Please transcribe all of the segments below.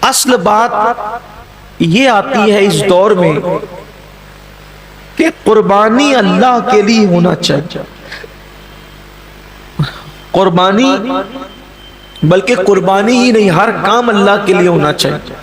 اصل بات یہ آتی ہے اس دور میں کہ قربانی اللہ کے لیے ہونا چاہیے. قربانی بلکہ قربانی ہی نہیں، ہر کام اللہ کے لیے ہونا چاہیے.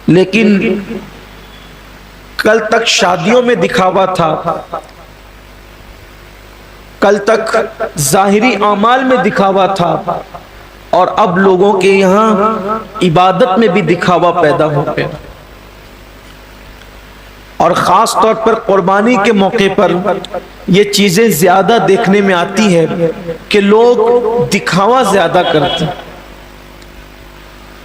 لیکن کل تک شادیوں میں دکھاوا تھا، کل تک ظاہری اعمال میں دکھاوا تھا، اور اب لوگوں کے یہاں عبادت میں بھی دکھاوا پیدا ہو گیا. اور خاص طور پر قربانی کے موقع پر یہ چیزیں زیادہ دیکھنے میں آتی ہے کہ لوگ دکھاوا زیادہ کرتے ہیں،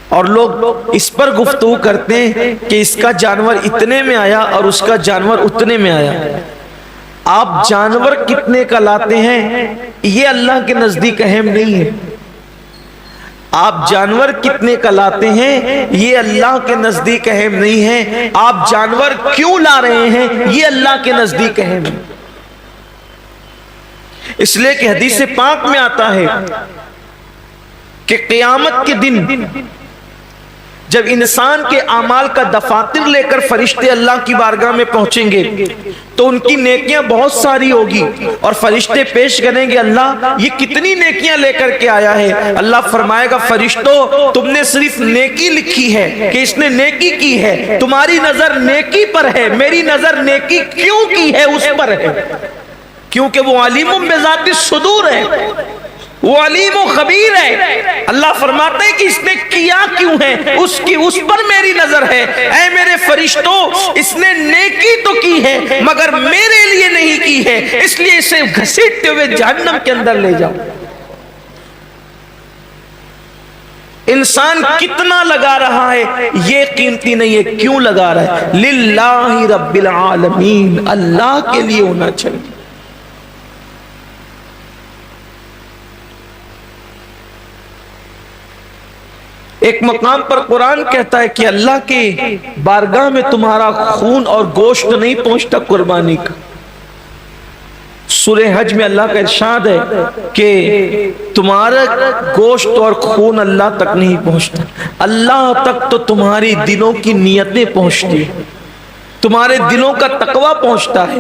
اور لوگ اس پر گفتگو کرتے ہیں کہ اس کا جانور اتنے میں آیا اور اس کا جانور اتنے میں آیا. آپ جانور کتنے کا لاتے ہیں یہ اللہ کے نزدیک اہم نہیں ہے. آپ جانور کتنے کا لاتے ہیں یہ اللہ کے نزدیک اہم نہیں ہے. آپ جانور کیوں لا رہے ہیں یہ اللہ کے نزدیک اہم ہے. اس لیے کہ حدیث پاک میں آتا ہے کہ قیامت کے دن جب انسان کے اعمال کا دفاتر لے کر فرشتے اللہ کی بارگاہ میں پہنچیں گے تو ان کی نیکیاں بہت ساری ہوگی، اور فرشتے پیش کریں گے اللہ یہ کتنی نیکیاں لے کر کے آیا ہے. اللہ فرمائے گا فرشتوں تم نے صرف نیکی لکھی ہے کہ اس نے نیکی کی ہے، تمہاری نظر نیکی پر ہے، میری نظر نیکی کیوں کی ہے اس پر ہے، کیونکہ وہ علیم بذات الصدور ہے، وہ علیم و خبیر ہے. اللہ فرماتے ہیں کہ اس نے کیا کیوں ہے اس پر میری نظر ہے. اے میرے فرشتوں اس نے نیکی تو کی ہے مگر میرے لیے نہیں کی ہے، اس لیے اسے گھسیٹتے ہوئے جہنم کے اندر لے جاؤ. انسان کتنا لگا رہا ہے یہ قیمتی نہیں ہے. کیوں لگا رہا ہے؟ للہ رب العالمین، اللہ کے لیے ہونا چاہیے. ایک مقام پر قرآن کہتا ہے کہ اللہ کے بارگاہ میں تمہارا خون اور گوشت نہیں پہنچتا قربانی کا. سورہ حج میں اللہ کا ارشاد ہے کہ تمہارا گوشت اور خون اللہ تک نہیں پہنچتا، اللہ تک تو تمہاری دلوں کی نیتیں پہنچتی ہیں، تمہارے دلوں کا تقوی پہنچتا ہے.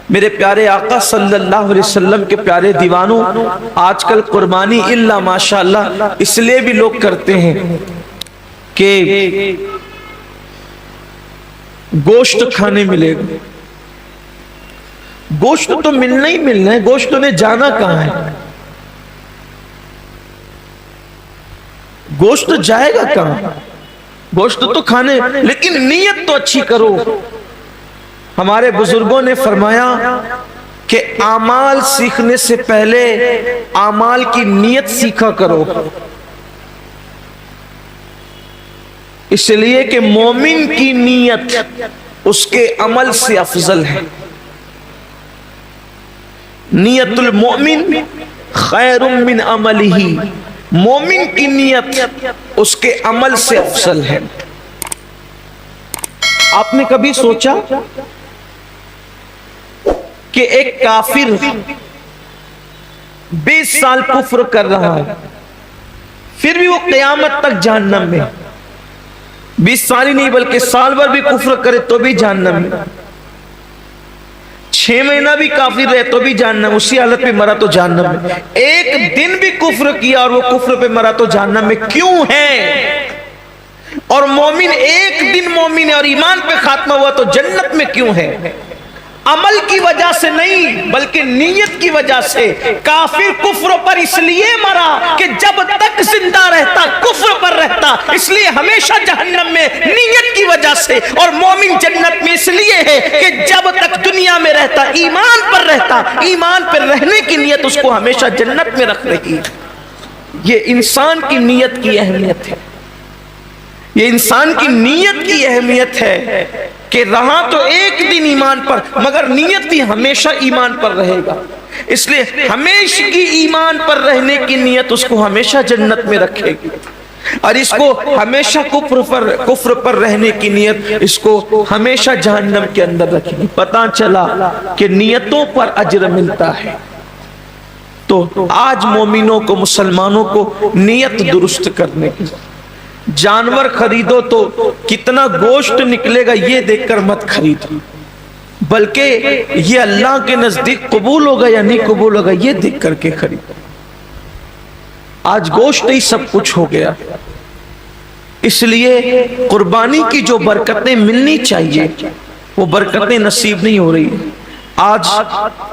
میرے پیارے آقا صلی اللہ علیہ وسلم کے پیارے دیوانوں، آج کل قربانی الا ماشاءاللہ اس لیے بھی لوگ کرتے ہیں کہ گوشت کھانے ملے گا. گوشت تو ملنا ہی ملنا ہے، گوشت نے جانا کہاں ہے؟ گوشت جائے گا کہاں؟ گوشت تو کھانے، لیکن نیت تو اچھی کرو. ہمارے بزرگوں نے فرمایا کہ اعمال سیکھنے سے پہلے اعمال کی نیت سیکھا کرو، اس لیے کہ مومن کی نیت اس کے عمل سے افضل ہے. نیت المؤمن خیر من عملہ، مومن کی نیت اس کے عمل سے افضل ہے. آپ نے کبھی سوچا کہ ایک کافر 20 سال کفر کر رہا ہے پھر بھی وہ قیامت تک جہنم میں، 20 سال ہی نہیں بلکہ سال بھر بھی کفر کرے تو بھی جہنم میں، 6 مہینہ بھی کافر رہے تو بھی جہنم، اسی حالت پہ مرا تو جہنم میں. ایک دن بھی کفر کیا اور وہ کفر پہ مرا تو جہنم میں. کیوں ہے؟ اور مومن ایک دن مومن ہے اور ایمان پہ خاتمہ ہوا تو جنت میں کیوں ہے؟ عمل کی وجہ سے نہیں بلکہ نیت کی وجہ سے. کافر کفر پر اس لیے مرا کہ جب تک زندہ رہتا کفر پر رہتا، اس لیے ہمیشہ جہنم میں نیت کی وجہ سے. اور مومن جنت میں اس لیے ہے کہ جب تک دنیا میں رہتا ایمان پر رہتا، ایمان پر رہنے کی نیت اس کو ہمیشہ جنت میں رکھ رہی. یہ انسان کی نیت کی اہمیت ہے، یہ انسان کی نیت کی اہمیت ہے کہ رہا تو ایک دن ایمان پر مگر نیت بھی ہمیشہ ایمان پر رہے گا. اس لیے ہمیشہ کی ایمان پر رہنے کی نیت اس کو ہمیشہ جنت میں رکھے گی، اور اس کو ہمیشہ کفر پر رہنے کی نیت اس کو ہمیشہ جہنم کے اندر رکھے گی. پتہ چلا کہ نیتوں پر اجر ملتا ہے. تو آج مومنوں کو، مسلمانوں کو نیت درست کرنے کی، جانور خریدو تو کتنا گوشت نکلے گا یہ دیکھ کر مت خریدو، بلکہ یہ اللہ کے نزدیک قبول ہوگا یا نہیں قبول ہوگا یہ دیکھ کر کے خریدو۔ آج گوشت ہی سب کچھ ہو گیا، اس لیے قربانی کی جو برکتیں ملنی چاہیے وہ برکتیں نصیب نہیں ہو رہی۔ آج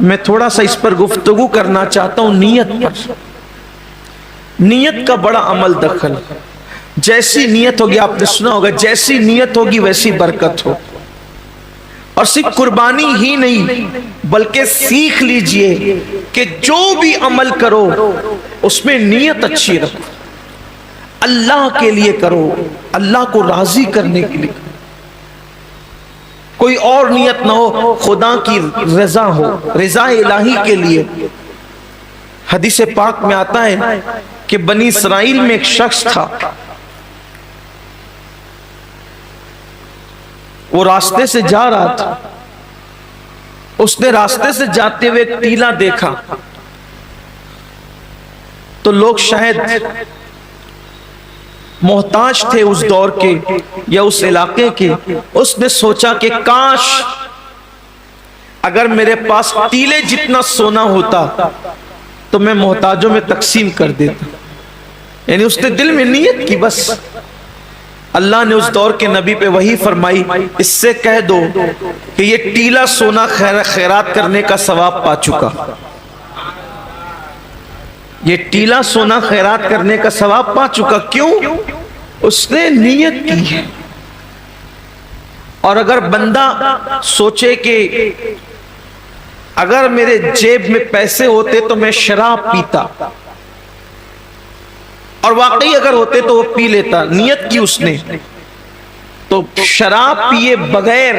میں تھوڑا سا اس پر گفتگو کرنا چاہتا ہوں، نیت پر۔ نیت کا بڑا عمل دخل، جیسی نیت ہوگی، آپ نے سنا ہوگا جیسی نیت ہوگی ویسی برکت ہو۔ اور صرف قربانی ہی نہیں بلکہ سیکھ لیجئے کہ جو بھی عمل کرو اس میں نیت اچھی رکھو، اللہ کے لیے کرو، اللہ کو راضی کرنے کے لیے، کوئی اور نیت نہ ہو، خدا کی رضا ہو، رضا الہی کے لیے۔ حدیث پاک میں آتا ہے کہ بنی اسرائیل میں ایک شخص تھا، وہ راستے سے جا رہا تھا، اس نے راستے سے جاتے ہوئے ایک ٹیلا دیکھا، تو لوگ شاید محتاج تھے اس دور کے یا اس علاقے کے، اس نے سوچا کہ کاش اگر میرے پاس ٹیلے جتنا سونا ہوتا تو میں محتاجوں میں تقسیم کر دیتا۔ یعنی اس نے دل میں نیت کی، بس اللہ نے اس دور کے نبی پہ وحی فرمائی، اس سے کہہ دو کہ یہ ٹیلا سونا خیرات کرنے کا ثواب پا چکا، یہ ٹیلا سونا خیرات کرنے کا ثواب پا چکا۔ کیوں؟ اس نے نیت کی ہے۔ اور اگر بندہ سوچے کہ اگر میرے جیب میں پیسے ہوتے تو میں شراب پیتا، اور واقعی اگر ہوتے تو وہ پی لیتا، نیت کی اس نے، تو شراب پیے بغیر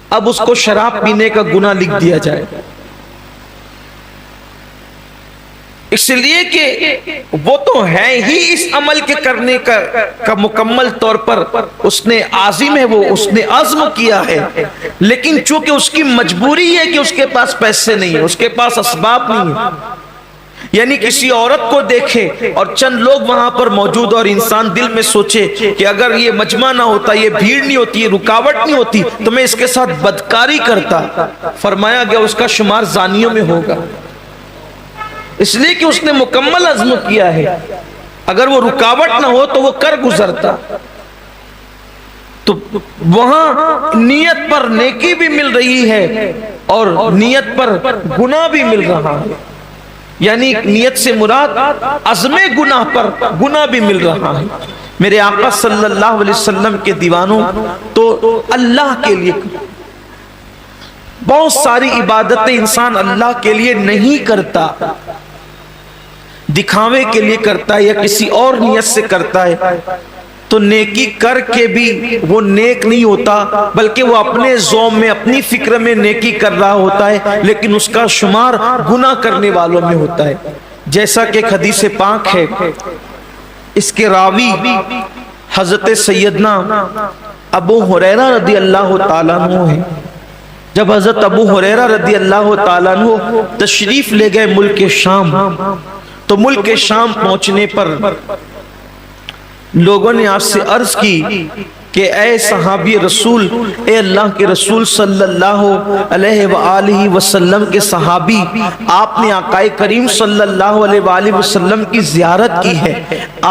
اب اس کو شراب پینے کا گناہ لکھ دیا جائے، اس لیے کہ وہ تو ہے ہی اس عمل کے کرنے کا مکمل طور پر اس نے عازم ہے، وہ اس نے عزم کیا ہے، لیکن چونکہ اس کی مجبوری ہے کہ اس کے پاس پیسے نہیں ہیں، اس کے پاس اسباب نہیں ہیں، یعنی کسی عورت کو دیکھے اور چند لوگ وہاں پر موجود اور انسان دل میں سوچے کہ اگر یہ مجمع نہ ہوتا، یہ بھیڑ نہیں ہوتی، یہ رکاوٹ نہیں ہوتی تو میں اس کے ساتھ بدکاری کرتا، فرمایا گیا اس کا شمار زانیوں میں ہوگا، اس لیے کہ اس نے مکمل عزم کیا ہے۔ اگر وہ رکاوٹ نہ ہو تو وہ کر گزرتا۔ تو وہاں نیت پر نیکی بھی مل رہی ہے اور نیت پر گناہ بھی مل رہا ہے، یعنی نیت سے مراد عزم گناہ پر گناہ بھی مل رہا ہے۔ میرے آقا صلی اللہ علیہ وسلم کے دیوانوں، تو اللہ کے لیے بہت ساری عبادتیں انسان اللہ کے لیے نہیں کرتا، دکھاوے کے لیے کرتا ہے یا کسی اور نیت سے کرتا ہے، تو نیکی کر کے بھی وہ نیک نہیں ہوتا، بلکہ وہ اپنے ذوم میں اپنی فکر میں نیکی کر رہا ہوتا ہے، لیکن اس کا شمار گناہ کرنے والوں میں ہوتا ہے۔ جیسا کہ ایک حدیث پاک ہے، اس کے راوی حضرت سیدنا ابو ہریرہ رضی اللہ تعالیٰ عنہ ہے۔ جب حضرت ابو ہریرہ رضی اللہ تعالیٰ عنہ تشریف لے گئے ملک شام، تو ملک شام پہنچنے پر لوگوں نے آپ سے عرض کی کہ اے صحابی رسول، اے اللہ کے رسول صلی اللہ علیہ وآلہ وسلم کے صحابی، آپ نے آقا کریم صلی اللہ علیہ وآلہ وسلم کی زیارت کی ہے،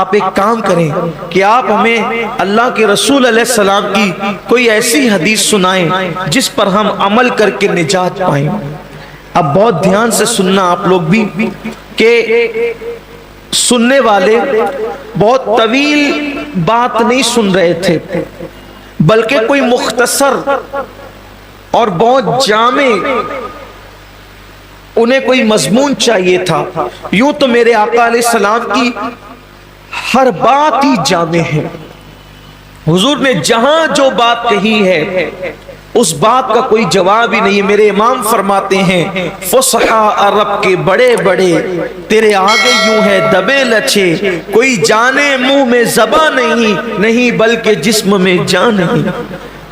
آپ ایک کام کریں کہ آپ ہمیں اللہ کے رسول علیہ السلام کی کوئی ایسی حدیث سنائیں جس پر ہم عمل کر کے نجات پائیں۔ اب بہت دھیان سے سننا آپ لوگ بھی، کہ سننے والے بہت طویل بات نہیں سن رہے تھے، بلکہ کوئی مختصر اور بہت جامع انہیں کوئی مضمون چاہیے تھا۔ یوں تو میرے آقا علیہ السلام کی ہر بات ہی جامع ہے، حضور نے جہاں جو بات کہی ہے اس بات کا کوئی جواب ہی نہیں ہے۔ میرے امام فرماتے ہیں فصحا عرب کے بڑے بڑے تیرے آگے یوں ہے دبے لچے، کوئی جانے منہ میں زباں نہیں بلکہ جسم میں جان نہیں۔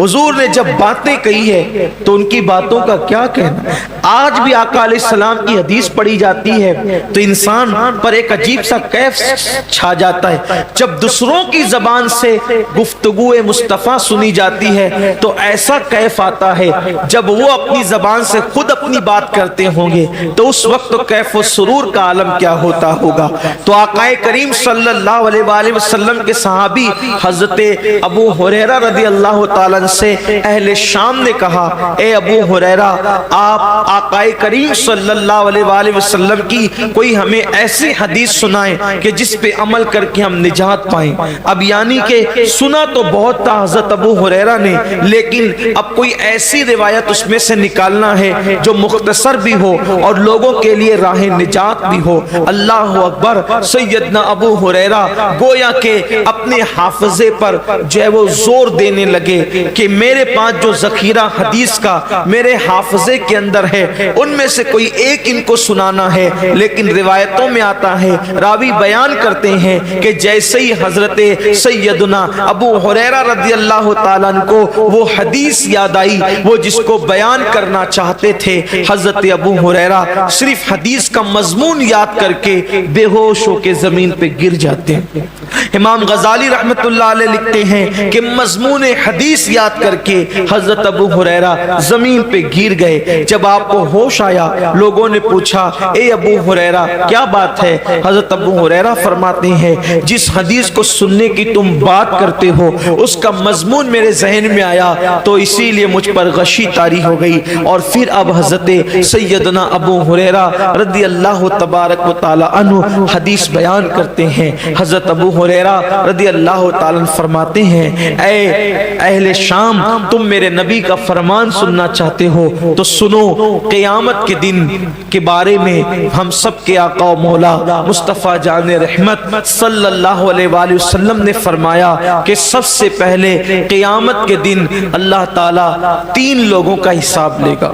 حضور نے جب باتیں کہی ہے تو ان کی باتوں کا کیا کہنا. آج بھی آقا علیہ السلام کی حدیث پڑھی جاتی ہے تو انسان پر ایک عجیب سا کیف چھا جاتا ہے. جب دوسروں کی زبان سے گفتگو مصطفیٰ سنی جاتی ہے تو ایسا کیف آتا ہے. جب وہ اپنی زبان سے خود اپنی بات کرتے ہوں گے تو اس وقت تو کیف و سرور کا عالم کیا ہوتا ہوگا. تو آقا کریم صلی اللہ علیہ وآلہ وسلم کے صحابی حضرت ابو ہریرہ رضی اللہ تعالیٰ سے اہل شام نے کہا اے ابو ہریرہ آپ آقا کریم صلی اللہ علیہ وآلہ وسلم کی کوئی ہمیں ایسی حدیث سنائیں کہ جس پہ عمل کر کے ہم نجات پائیں. اب یعنی کہ سنا تو بہت تھا حضرت ابو ہریرہ نے, لیکن اب کوئی ایسی روایت اس میں سے نکالنا ہے جو مختصر بھی ہو اور لوگوں کے لیے راہ نجات بھی ہو. اللہ اکبر. سیدنا ابو ہریرہ گویا کہ اپنے حافظے پر جو ہے وہ زور دینے لگے کہ میرے پاس جو ذخیرہ حدیث کا میرے حافظے کے اندر ہے ان میں سے کوئی ایک ان کو سنانا ہے. لیکن روایتوں میں آتا ہے, راوی بیان کرتے ہیں کہ جیسے ہی حضرت سیدنا ابو ہریرہ رضی اللہ تعالیٰ عنہ کو وہ حدیث یاد آئی, وہ جس کو بیان کرنا چاہتے تھے, حضرت ابو ہریرہ صرف حدیث کا مضمون یاد کر کے بے ہوش ہو کے زمین پہ گر جاتے ہیں. امام غزالی رحمت اللہ علیہ لکھتے ہیں کہ مضمون حدیث یاد کر کے حضرت ابو ہریرہ زمین پہ گر گئے. جب آپ کو ہوش آیا لوگوں نے پوچھا اے ابو ہریرہ کیا بات ہے؟ حضرت ابو ہریرہ فرماتے ہیں جس حدیث کو سننے کی تم بات کرتے ہو اس کا مضمون میرے ذہن میں آیا تو اسی لیے مجھ پر غشی طاری ہو گئی. اور پھر اب حضرت سیدنا ابو ہریرہ رضی اللہ تبارک و تعالی عنہ حدیث بیان کرتے ہیں. حضرت ابو ہریرہ رضی اللہ تعالی عنہ فرماتے ہیں اے اہل شام تم میرے نبی کا فرمان سننا چاہتے ہو تو سنو. قیامت کے دن کے بارے میں ہم سب کے آقا و مولا مصطفیٰ جان رحمت صلی اللہ علیہ وآلہ وسلم نے فرمایا کہ سب سے پہلے قیامت کے دن اللہ تعالیٰ 3 لوگوں کا حساب لے گا.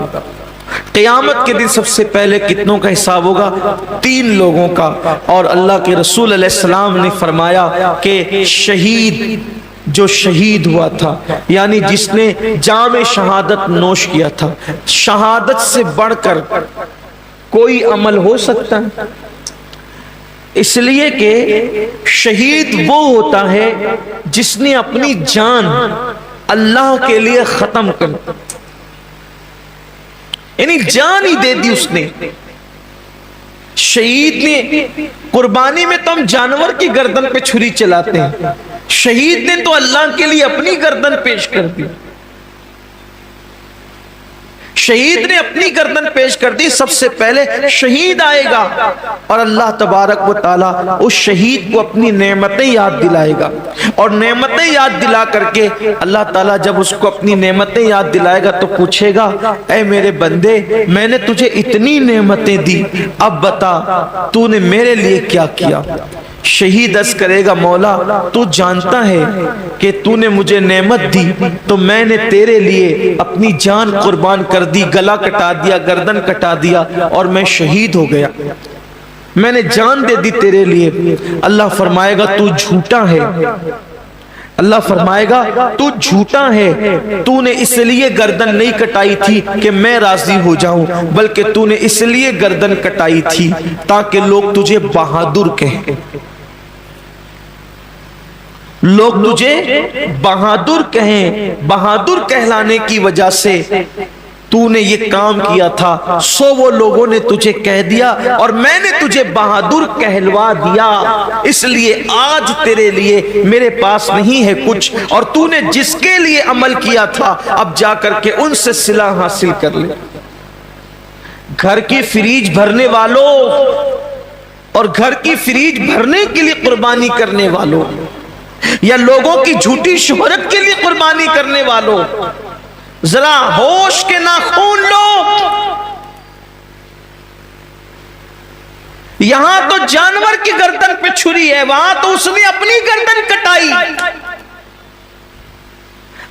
قیامت کے دن سب سے پہلے کتنوں کا حساب ہوگا؟ 3 لوگوں کا. اور اللہ کے رسول علیہ السلام نے فرمایا کہ شہید جو شہید ہوا تھا یعنی جس نے جام شہادت نوش کیا تھا, شہادت سے بڑھ کر کوئی عمل ہو سکتا ہے؟ اس لیے کہ شہید وہ ہوتا ہے جس نے اپنی جان اللہ کے لیے ختم کر یعنی جان ہی دے دی اس نے. شہید نے قربانی میں تو ہم جانور کی گردن پہ چھری چلاتے ہیں, شہید نے تو اللہ کے لیے اپنی گردن پیش کر دی. شہید نے اپنی گردن پیش کر دی. سب سے پہلے شہید آئے گا اور اللہ تبارک و تعالی اس شہید کو اپنی نعمتیں یاد دلائے گا, اور نعمتیں یاد دلا کر کے اللہ تعالی جب اس کو اپنی نعمتیں یاد دلائے گا تو پوچھے گا اے میرے بندے میں نے تجھے اتنی نعمتیں دی, اب بتا تو نے میرے لیے کیا کیا؟ شہید عرض کرے گا مولا تو جانتا ہے کہ تو نے مجھے نعمت دی تو میں نے تیرے لیے اپنی جان قربان کر دی, گلا کٹا دیا, گردن کٹا دیا اور میں شہید ہو گیا, میں نے جان دے دی تیرے لیے. اللہ فرمائے گا تو جھوٹا ہے. اللہ فرمائے گا تو جھوٹا ہے, تو نے اس لیے گردن نہیں کٹائی تھی کہ میں راضی ہو جاؤں, بلکہ تو نے اس لیے گردن کٹائی تھی تاکہ لوگ تجھے بہادر کہیں. لوگ تجھے بہادر کہیں, بہادر کہلانے کی وجہ سے تو نے یہ کام کیا تھا, سو وہ لوگوں نے تجھے کہہ دیا اور میں نے تجھے بہادر کہلوا دیا. اس لیے آج تیرے لیے میرے پاس نہیں ہے کچھ, اور تو نے جس کے لیے عمل کیا تھا اب جا کر کے ان سے صلہ حاصل کر لے. گھر کی فریج بھرنے والوں اور گھر کی فریج بھرنے کے لیے قربانی کرنے والوں, یا لوگوں کی جھوٹی شہرت کے لیے قربانی کرنے والوں, ذرا ہوش کے ناخون لو. یہاں تو جانور کی گردن پہ چھری ہے, وہاں تو اس نے اپنی گردن کٹائی.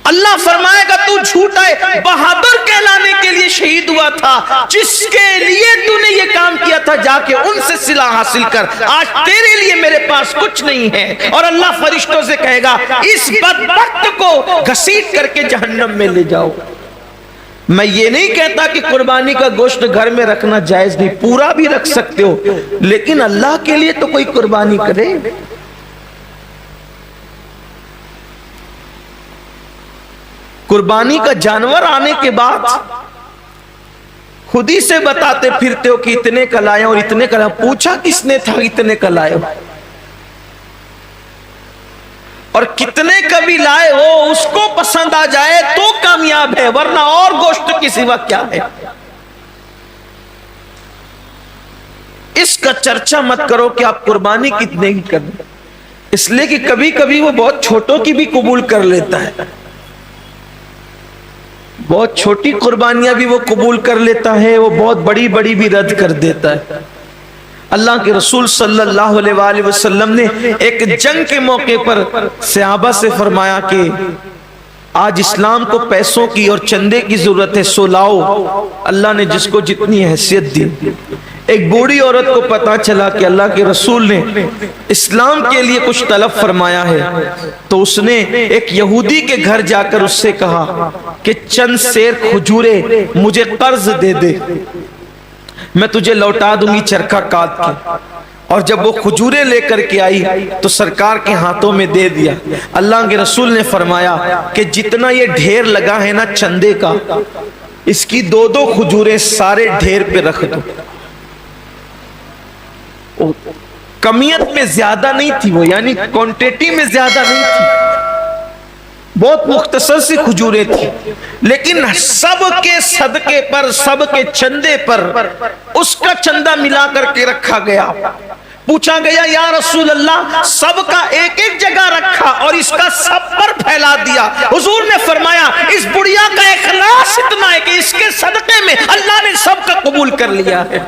اللہ فرمائے گا تو جھوٹا ہے، بہادر کہلانے کے لیے شہید ہوا تھا، جس کے لیے تو نے یہ کام کیا تھا جا کے ان سے صلہ حاصل کر، آج تیرے لیے میرے پاس کچھ نہیں ہے۔ اور اللہ فرشتوں سے کہے گا اس بدبخت کو گھسیٹ کر کے جہنم میں لے جاؤ۔ میں یہ نہیں کہتا کہ قربانی کا گوشت گھر میں رکھنا جائز نہیں، پورا بھی رکھ سکتے ہو، لیکن اللہ کے لیے تو کوئی قربانی کرے۔ قربانی کا جانور آنے کے بعد خود ہی سے بتاتے پھرتے ہو کہ اتنے کا لائے اور اتنے کا لائے، پوچھا کس نے تھا اتنے کا لائے ہو؟ اور کتنے کا بھی لائے ہو اس کو پسند آ جائے تو کامیاب ہے، ورنہ اور گوشت کی سوا کیا ہے؟ اس کا چرچا مت کرو کہ آپ قربانی کتنے کی کریں، اس لیے کہ کبھی کبھی وہ بہت چھوٹوں کی بھی قبول کر لیتا ہے، بہت چھوٹی قربانیاں بھی وہ قبول کر لیتا ہے، وہ بہت بڑی بڑی بھی رد کر دیتا ہے۔ اللہ کے رسول صلی اللہ علیہ وآلہ وسلم نے ایک جنگ کے موقع پر صحابہ سے فرمایا کہ آج اسلام کو پیسوں کی اور چندے کی ضرورت ہے، سو لاؤ۔ اللہ نے جس کو جتنی حیثیت دی۔ ایک بوڑھی عورت کو پتا چلا کہ اللہ کے رسول نے اسلام کے لیے کچھ طلب فرمایا ہے، تو اس نے ایک یہودی کے گھر جا کر اس سے کہا کہ چند سیر کھجورے مجھے قرض دے دے، میں تجھے لوٹا دوں گی چرخہ کاٹ کے۔ اور جب وہ کھجورے لے کر کے آئی تو سرکار کے ہاتھوں میں دے دیا۔ اللہ کے رسول نے فرمایا کہ جتنا یہ ڈھیر لگا ہے نا چندے کا، اس کی دو دو کھجوریں سارے ڈھیر پہ رکھ دو۔ کمیت میں زیادہ نہیں تھی وہ، یعنی کوانٹیٹی میں زیادہ نہیں تھی، بہت مختصر سی کھجوریں تھی، لیکن سب کے صدقے پر، سب کے چندے پر اس کا چندہ ملا کر کے رکھا گیا۔ پوچھا گیا یا رسول اللہ سب کا ایک ایک جگہ رکھا اور اس کا سب پر پھیلا دیا؟ حضور نے فرمایا اس بڑھیا کا اخلاص اتنا ہے کہ اس کے صدقے میں اللہ نے سب کا قبول کر لیا ہے۔